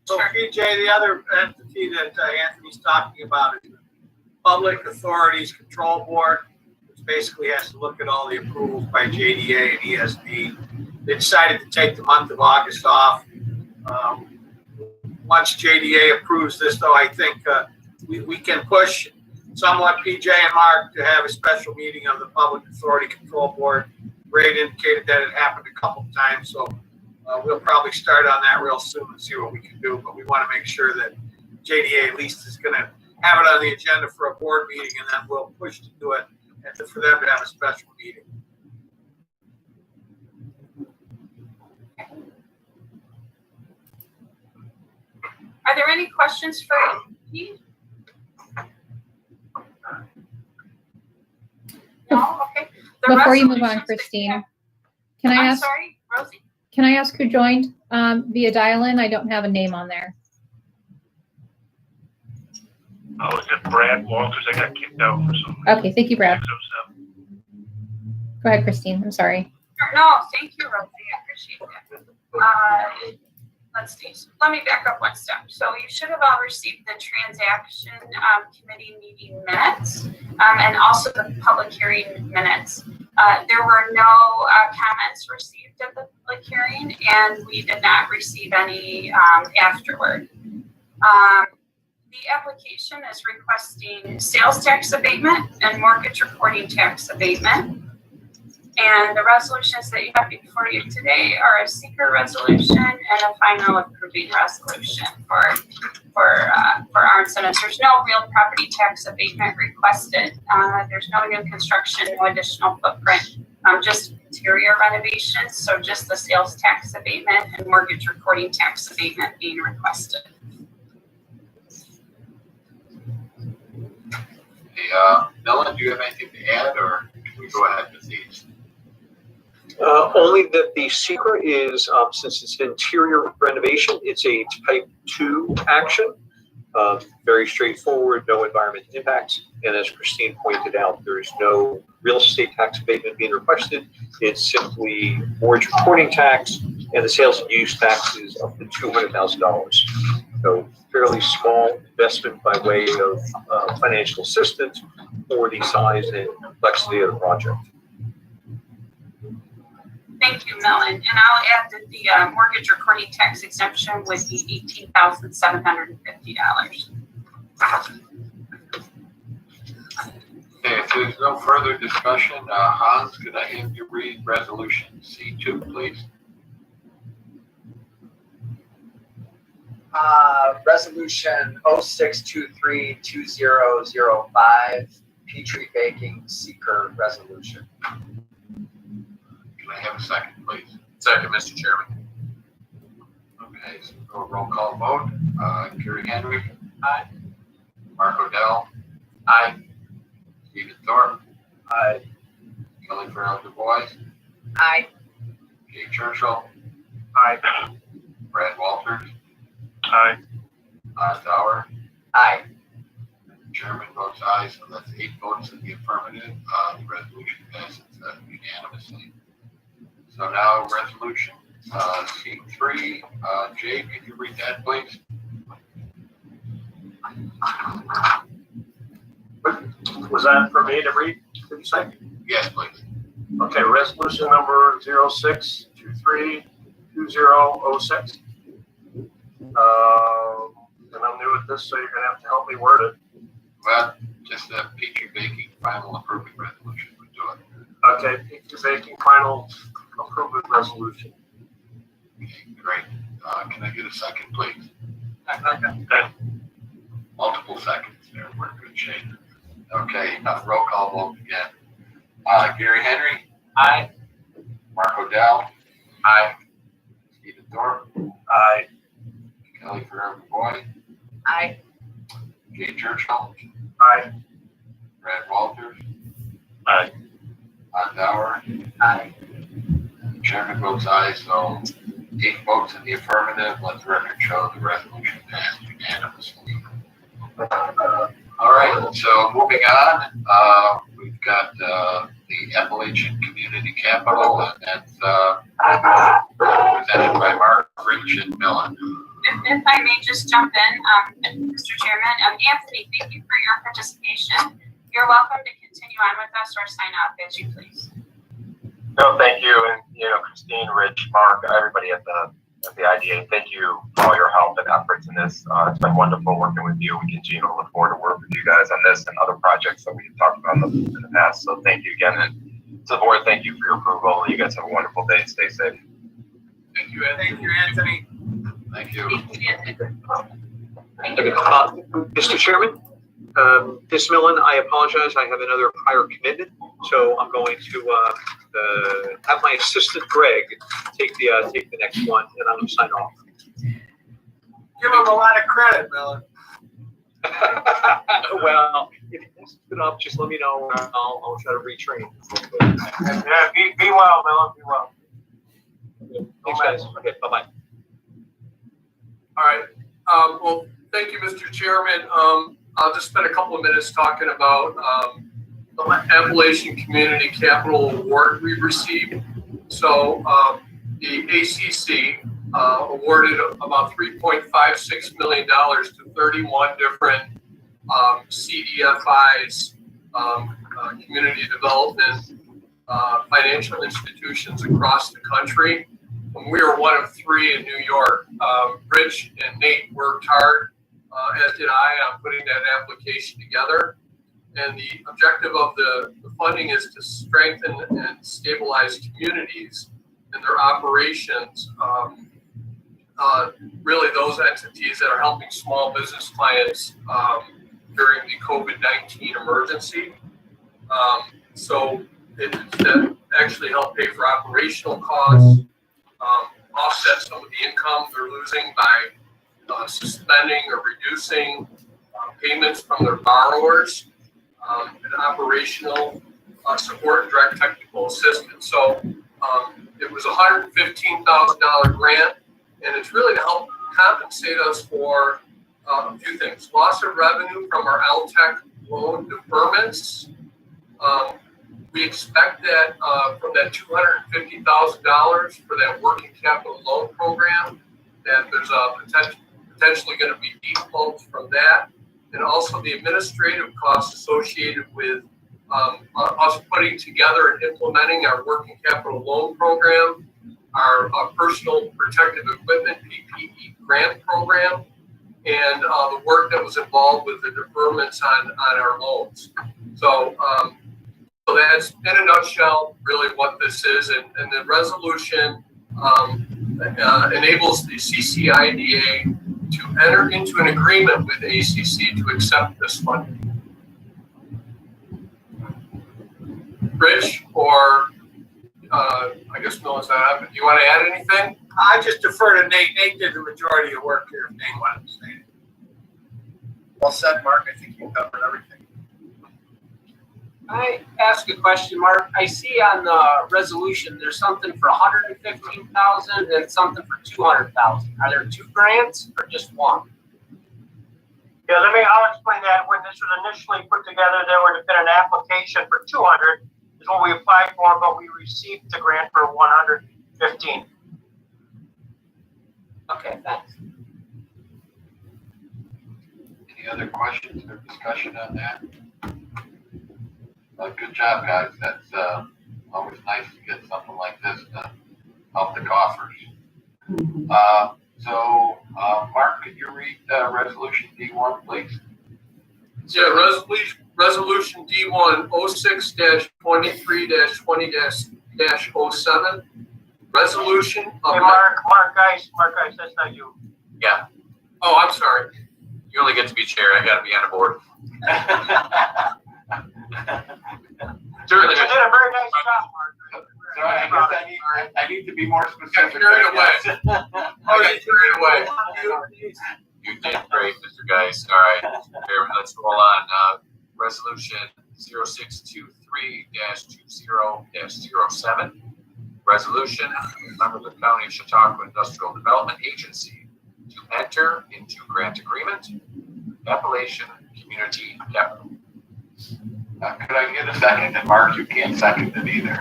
So PJ, the other entity that Anthony's talking about is the Public Authorities Control Board, which basically has to look at all the approvals by JDA and ESD. They decided to take the month of August off. Once JDA approves this, though, I think we can push somewhat PJ and Mark to have a special meeting of the Public Authority Control Board. Ray indicated that it happened a couple of times, so we'll probably start on that real soon and see what we can do. But we want to make sure that JDA at least is going to have it on the agenda for a board meeting, and then we'll push to do it and for them to have a special meeting. Are there any questions for me? No? Okay. Before you move on, Christine, can I ask? Sorry, Rosie. Can I ask who joined via dial-in? I don't have a name on there. Oh, is it Brad Walters? I got kicked out for some reason. Okay, thank you, Brad. Go ahead, Christine. I'm sorry. No, thank you, Rosie. I appreciate that. Let's see. Let me back up one step. So you should have all received the transaction committee meeting minutes and also the public hearing minutes. There were no comments received at the public hearing, and we did not receive any afterward. The application is requesting sales tax abatement and mortgage reporting tax abatement. And the resolutions that you have before you today are a seeker resolution and a final approving resolution for our incentives. There's no real property tax abatement requested. There's no new construction, no additional footprint, just interior renovations. So just the sales tax abatement and mortgage recording tax abatement being requested. Hey, Dylan, do you have anything to add, or can we go ahead with these? Only that the secret is, since it's an interior renovation, it's a type 2 action. Very straightforward, no environmental impacts. And as Christine pointed out, there's no real estate tax abatement being requested. It's simply mortgage reporting tax and the sales and use tax is up to $200,000. So fairly small investment by way of financial assistance for the size and complexity of the project. Thank you, Melon. And I'll add that the mortgage recording tax exemption would be $18,750. Okay, if there's no further discussion, Hans, could I have you read resolution C2, please? Resolution 0623-2005, Petrie Baking Seeker Resolution. Can I have a second, please? Second, Mr. Chairman. Okay, so we'll go roll call vote. Kerry Henry. Aye. Mark Odell. Aye. Stephen Thorpe. Aye. Kelly Farrell Du Bois. Aye. Jay Churchill. Aye. Brad Walters. Aye. Todd Dower. Aye. Chairman votes aye, so that's 8 votes in the affirmative. The resolution passes unanimously. So now resolution C3. Jay, can you read that, please? Was that for me to read? Did you say? Yes, please. Okay, resolution number 0623 2006. And I'm new at this, so you're gonna have to help me word it. Well, just a Petrie baking final improvement resolution would do it. Okay, Petrie baking final improvement resolution. Okay, great. Can I get a second, please? Second. Multiple seconds there. We're in good shape. Okay, roll call vote again. Gary Henry? Aye. Mark Odell? Aye. Stephen Thorpe? Aye. Kelly Forever Boy? Aye. Jay Churchill? Aye. Brad Walters? Aye. Todd Dower? Aye. And the chairman votes aye, so 8 votes in the affirmative. Let the record show the resolution passed unanimously. All right, so moving on, we've got the Appalachian Community Capital, and that's presented by Mark, Rich, and Millen. If I may just jump in, Mr. Chairman, Anthony, thank you for your participation. You're welcome to continue on with us or sign off as you please. No, thank you, and Christine, Rich, Mark, everybody at the IDA. Thank you for all your help and efforts in this. It's been wonderful working with you. We continue to look forward to work with you guys on this and other projects that we've talked about in the past. So thank you again, and to the board, thank you for your approval. You guys have a wonderful day. Stay safe. Thank you, Anthony. Thank you. Mr. Chairman, this is Millen. I apologize. I have another prior commitment, so I'm going to have my assistant Greg take the next one, and I'm going to sign off. Give him a lot of credit, Miller. Well, if it messes it up, just let me know. I'll try to retrain. Yeah, be well, Miller, be well. Thanks, guys. Okay, bye-bye. All right. Well, thank you, Mr. Chairman. I'll just spend a couple of minutes talking about the Appalachian Community Capital Award we received. So the ACC awarded about $3.56 million to 31 different CDFIs, community development financial institutions across the country. And we were one of 3 in New York. Rich and Nate worked hard, as did I, on putting that application together. And the objective of the funding is to strengthen and stabilize communities and their operations. Really those entities that are helping small business clients during the COVID-19 emergency. So it's to actually help pay for operational costs, offset some of the income they're losing by suspending or reducing payments from their borrowers, and operational support and direct technical assistance. So it was a $115,000 grant, and it's really to help compensate us for a few things. Loss of revenue from our LTEC loan deferments. We expect that from that $250,000 for that working capital loan program, that there's potentially going to be defaults from that. And also the administrative costs associated with us putting together and implementing our working capital loan program, our personal protective equipment PPE grant program, and the work that was involved with the deferments on our loans. So that's in a nutshell really what this is, and the resolution enables the CCIDA to enter into an agreement with ACC to accept this funding. Rich, or I guess Miller's not up. Do you want to add anything? I just defer to Nate. Nate did the majority of work here. If Nate wanted to say it. Well said, Mark. I think you covered everything. I ask a question, Mark. I see on the resolution there's something for $115,000 and something for $200,000. Are there 2 grants or just one? Yeah, I'll explain that. When this was initially put together, there would have been an application for 200 is what we applied for, but we received the grant for 115. Okay, thanks. Any other questions or discussion on that? Good job, guys. That's always nice to get something like this to help the coffers. Mark, could you read resolution D1, please? Yeah, resolution D1 06-23-20-07. Resolution of. Hey, Mark Geis, that's not you. Yeah, Oh, I'm sorry. you only get to be chair. I got to be on the board. You did a very nice job, Mark. Sorry, I guess I need to be more specific. Carried away. Oh, you carried away. You did great, Mr. Geis. All right, Chairman, let's roll on. Resolution 0623-20-07. Resolution, member of the County of Chautauqua Industrial Development Agency to enter into grant agreement, Appalachian Community Capital. Could I get a second? And Mark, you can't second it either.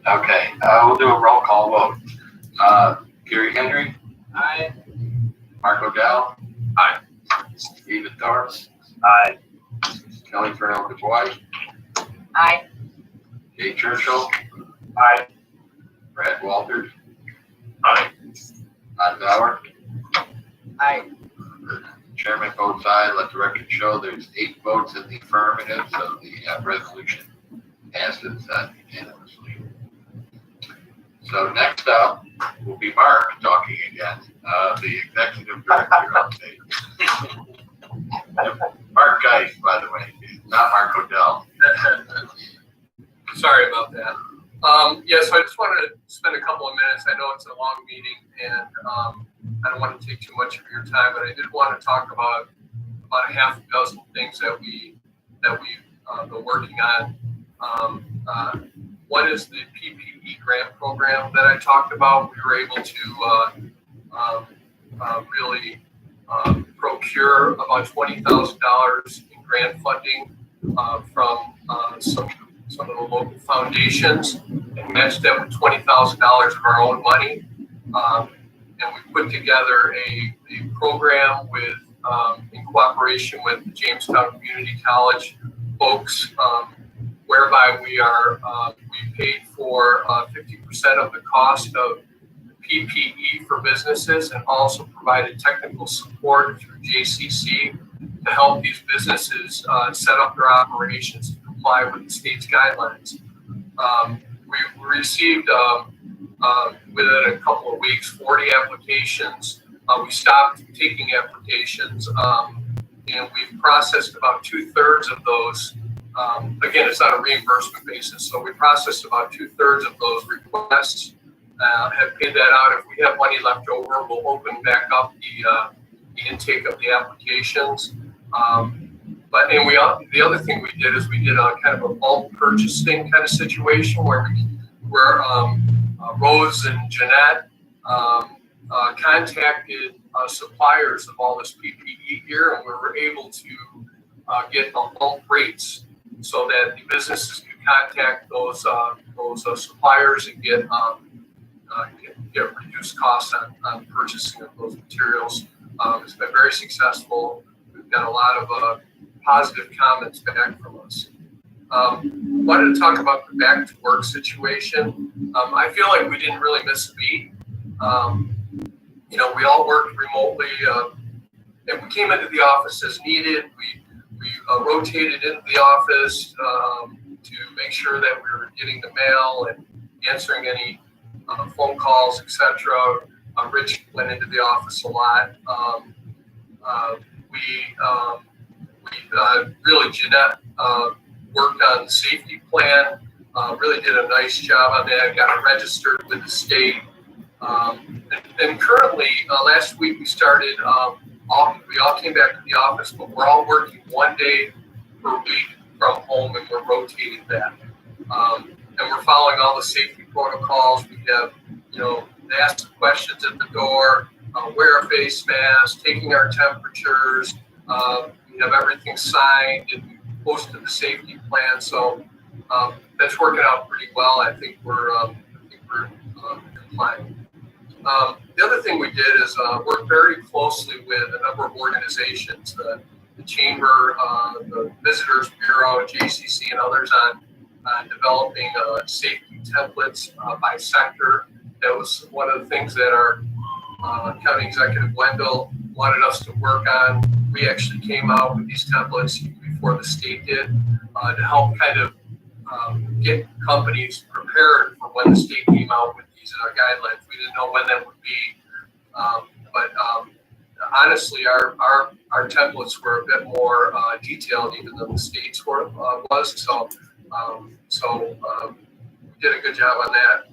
Okay, we'll do a roll call vote. Gary Henry? Aye. Mark Odell? Aye. Stephen Thorpe? Aye. Kelly Farrell DuBois? Aye. Jay Churchill? Aye. Brad Walters? Aye. Todd Bauer? Aye. Chairman votes aye. Let the record show there's 8 votes in the affirmative, so the resolution passes unanimously. So next up will be Mark talking again, the executive director update. Mark Geis, by the way, not Mark Odell. Sorry about that. So I just wanted to spend a couple of minutes. I know it's a long meeting, and I don't want to take too much of your time, but I did want to talk about a half a dozen things that we've been working on. One is the PPE grant program that I talked about. We were able to really procure about $20,000 in grant funding from some of the local foundations, and matched that with $20,000 of our own money. And we put together a program with in cooperation with the Jamestown Community College folks, whereby we paid for 50% of the cost of PPE for businesses, and also provided technical support through JCC to help these businesses set up their operations to comply with the state's guidelines. We received within a couple of weeks 40 applications. We stopped taking applications, and we've processed about 2/3 of those. Again, it's on a reimbursement basis, so we processed about 2/3 of those requests. Have paid that out. If we have money left over, we'll open back up the intake of the applications. The other thing we did is we did a kind of a bulk purchasing kind of situation where Rose and Jeanette contacted suppliers of all this PPE gear, and we were able to get bulk rates so that the businesses could contact those suppliers and get reduced costs on purchasing of those materials. It's been very successful. We've got a lot of positive comments back from us. Wanted to talk about the back to work situation. I feel like we didn't really miss a beat. We all worked remotely, and we came into the office as needed. We rotated into the office to make sure that we were getting the mail and answering any phone calls, etc. Rich went into the office a lot. Really, Jeanette worked on the safety plan, really did a nice job on that, got it registered with the state. And currently, last week we started, we all came back to the office, but we're all working 1 day per week from home, and we're rotating that. And we're following all the safety protocols. We have, ask questions at the door, wear a face mask, taking our temperatures. We have everything signed and posted the safety plan. So that's working out pretty well. I think we're complying. The other thing we did is work very closely with a number of organizations, the Chamber, the Visitors Bureau, JCC, and others on on developing safety templates by sector. That was one of the things that our County Executive Wendell wanted us to work on. We actually came out with these templates before the state did to help kind of get companies prepared for when the state came out with these guidelines. We didn't know when that would be, but honestly, our templates were a bit more detailed even than the state's was. So we did a good job on that.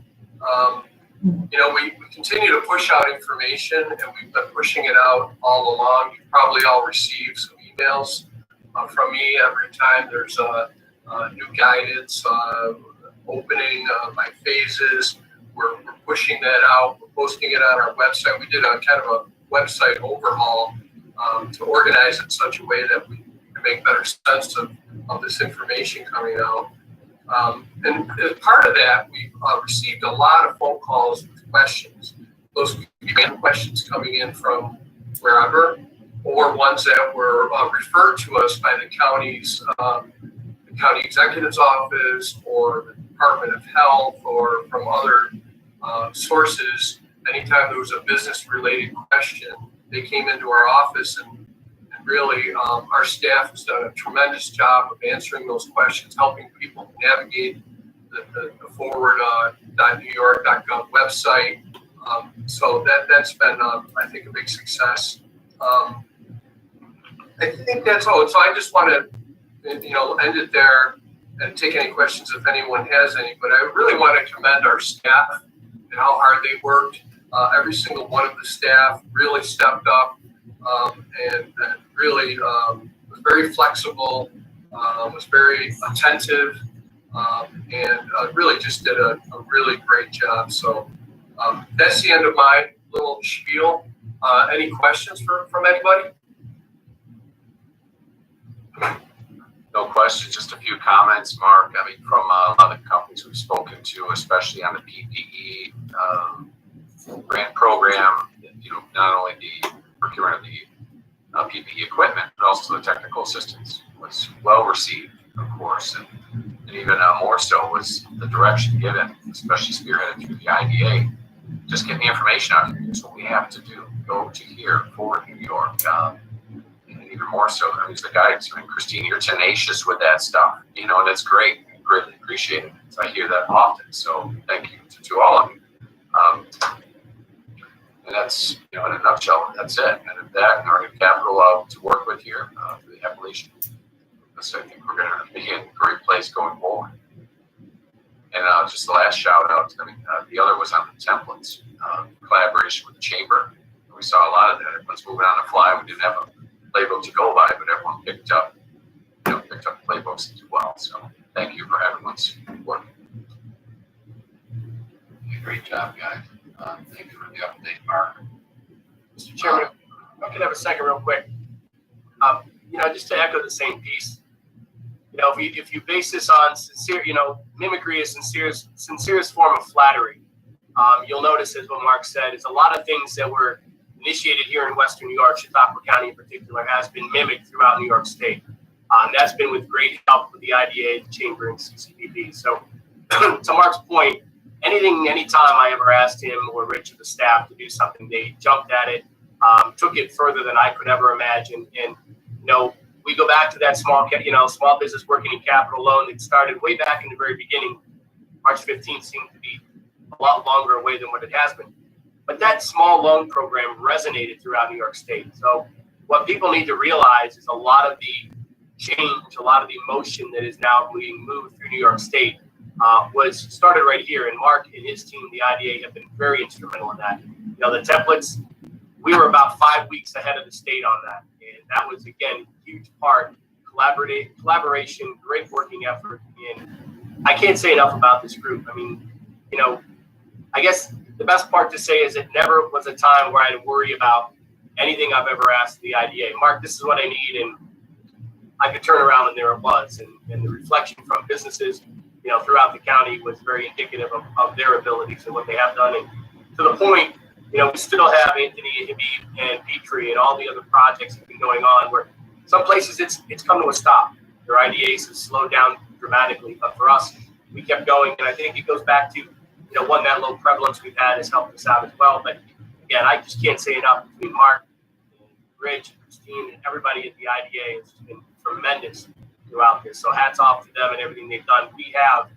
We continue to push out information, and we've been pushing it out all along. You've probably all received some emails from me every time there's a new guidance, opening by phases. We're pushing that out. We're posting it on our website. We did a kind of a website overhaul to organize it in such a way that we can make better sense of this information coming out. And as part of that, we received a lot of phone calls with questions. Those could be random questions coming in from wherever, or ones that were referred to us by the county's the county executive's office or the Department of Health or from other sources. Anytime there was a business-related question, they came into our office, and really our staff has done a tremendous job of answering those questions, helping people navigate the forward.newyork.gov website. So that's been, I think, a big success. I think that's all. So I just want to, end it there and take any questions if anyone has any. But I really want to commend our staff and how hard they worked. Every single one of the staff really stepped up and really was very flexible, was very attentive, and really just did a really great job. So that's the end of my little spiel. Any questions from anybody? No questions, just a few comments, Mark. I mean, from a lot of the companies we've spoken to, especially on the PPE grant program, not only the procurement of the PPE equipment, but also the technical assistance was well received, of course, and even more so was the direction given, especially spearheaded through the IDA. Just get the information out here. That's what we have to do. Go to here, forward New York, and even more so, there's the guidance. I mean, Christine, you're tenacious with that stuff, and that's great. I greatly appreciate it. I hear that often, so thank you to all of you. And that's, in a nutshell, that's it. And with that, and our capital to work with here for the evolution. So I think we're going to be in a great place going forward. And just the last shout out, the other was on the templates, collaboration with the chamber. We saw a lot of that. Everyone's moving on the fly. We didn't have a playbook to go by, but everyone picked up playbooks as well. So thank you for everyone's work. Great job, guys. Thank you for the update, Mark. Mr. Chairman, if I could have a second real quick. Just to echo the same piece, if you base this on sincere, mimicry is sincerest form of flattery. You'll notice, as what Mark said, is a lot of things that were initiated here in Western New York, Chautauqua County in particular, has been mimicked throughout New York State. That's been with great help with the IDA, the Chamber, and CCIDA. So to Mark's point, anytime I ever asked him or Rich or the staff to do something, they jumped at it, took it further than I could ever imagine. And, we go back to that small business working in capital loan that started way back in the very beginning. March 15th seemed to be a lot longer away than what it has been. But that small loan program resonated throughout New York State. So what people need to realize is a lot of the change, a lot of the emotion that is now being moved through New York State was started right here. And Mark and his team, the IDA, have been very instrumental in that. The templates, we were about 5 weeks ahead of the state on that. And that was, again, a huge part. Collaboration, great working effort. And I can't say enough about this group. I mean, I guess the best part to say is it never was a time where I had to worry about anything I've ever asked the IDA. Mark, this is what I need. And I could turn around and there it was. And the reflection from businesses, throughout the county was very indicative of their abilities and what they have done. And to the point, we still have Anthony, Hibby, and Petrie and all the other projects that have been going on where some places it's come to a stop. Their IDAs have slowed down dramatically. But for us, we kept going. And I think it goes back to, one, that low prevalence we've had has helped us out as well. But again, I just can't say enough between Mark, and Rich, and Christine, and everybody at the IDA has been tremendous throughout this. So hats off to them and everything they've done. We have,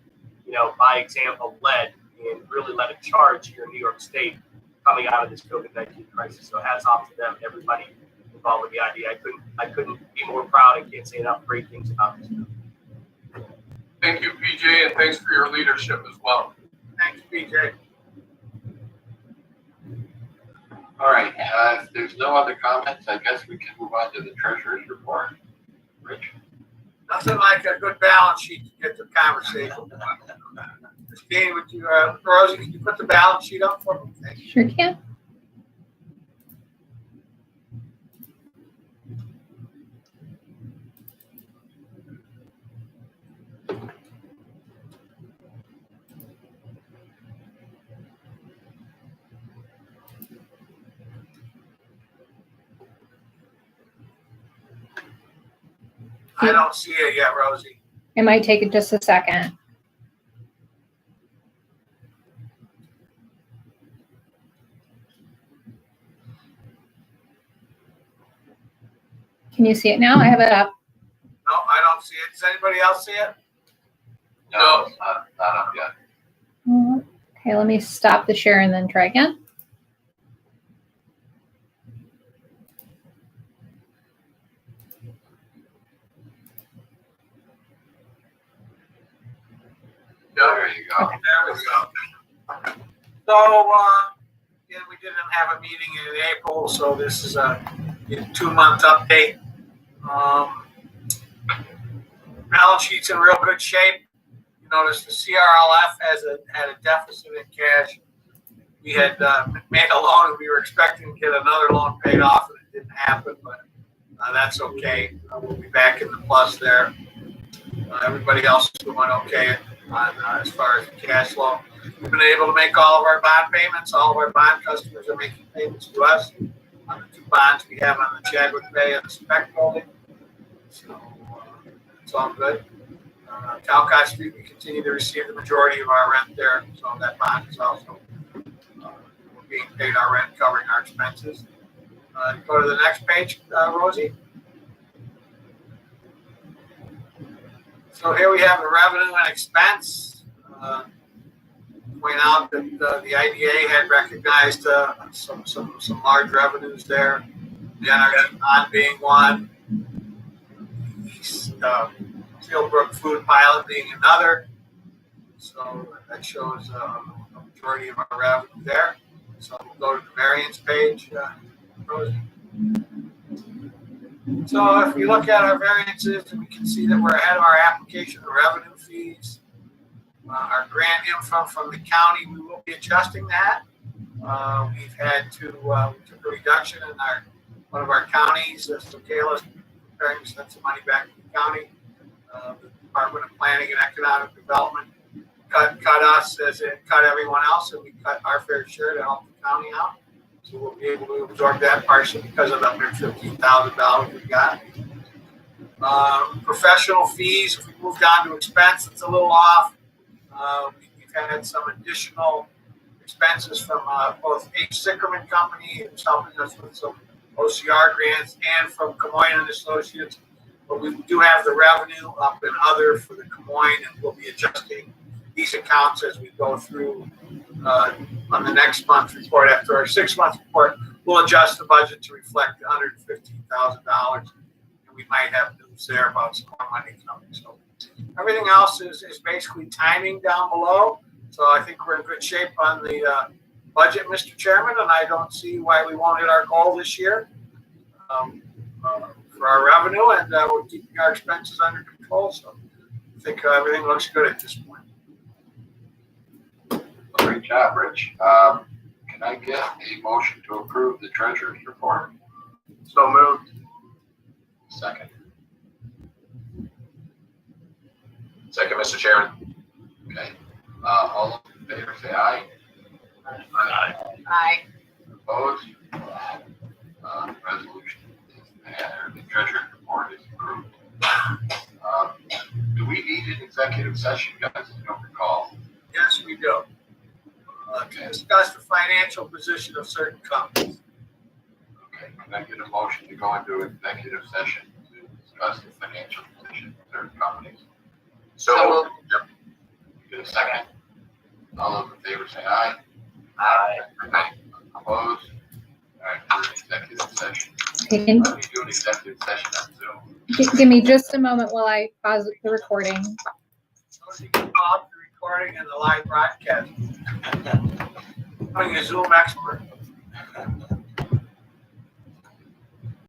by example, led and really led a charge here in New York State coming out of this COVID-19 crisis. So hats off to them and everybody involved with the IDA. I couldn't be more proud and can't say enough great things about this. Thank you, PJ, and thanks for your leadership as well. Thanks, PJ. All right, if there's no other comments, I guess we can move on to the treasurer's report. Rich? Nothing like a good balance sheet to get the conversation. Christine, would you, Rosie, can you put the balance sheet up for me? Sure can. I don't see it yet, Rosie. It might take just a second. Can you see it now? I have it up. No, I don't see it. Does anybody else see it? No, it's not up yet. Okay, let me stop the share and then try again. There you go. Okay. There we go. So, again, we didn't have a meeting in April, so this is a 2-month update. Balance sheet's in real good shape. You notice the CRLF had a deficit in cash. We had made a loan and we were expecting to get another loan paid off and it didn't happen, but that's okay. We'll be back in the plus there. Everybody else is doing okay on as far as cash flow. We've been able to make all of our bond payments. All of our bond customers are making payments to us on the 2 bonds we have on the Chadwick Bay and the Spec building. So it's all good. Talcott Street, we continue to receive the majority of our rent there. So that bond is also being paid our rent, covering our expenses. Go to the next page, Rosie. So here we have the revenue and expense. Point out that the IDA had recognized some large revenues there. The energy bond being one. Steelbrook food pilot being another. So that shows a majority of our revenue there. So we'll go to the variance page, Rosie. So if we look at our variances, we can see that we're ahead of our application of revenue fees. Our grant info from the county, we will be adjusting that. We've had to, we took a reduction in one of our counties, so Kayla's preparing to send some money back to the county. The Department of Planning and Economic Development cut us as it cut everyone else, and we cut our fair share to help the county out. So we'll be able to absorb that partially because of the $115,000 we got. Professional fees, if we moved on to expense, it's a little off. We've had some additional expenses from both H. Sickerman Company, who's helping us with some OCR grants, and from Camoin and Associates. But we do have the revenue up in other for the Camoin, and we'll be adjusting these accounts as we go through on the next month's report. After our 6-month report, we'll adjust the budget to reflect the $115,000, and we might have news there about some more money coming. So everything else is basically timing down below. So I think we're in good shape on the budget, Mr. Chairman, and I don't see why we won't hit our goal this year for our revenue, and we're keeping our expenses under control. So I think everything looks good at this point. Great job, Rich. Can I get a motion to approve the treasurer's report? So moved. Second. Second, Mr. Chairman. Okay. All in favor, say aye. Aye. Aye. Opposed? Resolution is passed. The treasurer's report is approved. Do we need an executive executive session, guys, if you don't recall. Yes, we do. To discuss the financial position of certain companies. Okay, can I get a motion to go into executive session to discuss the financial position of certain companies? So Yep. Get a second? All those in favor say aye. Aye. Aye. Opposed? All right, we're in executive session. Okay, can How do you do an executive session on Zoom? give me just a moment while I pause the recording. So you can pause the recording and the live broadcast. Becoming a Zoom expert.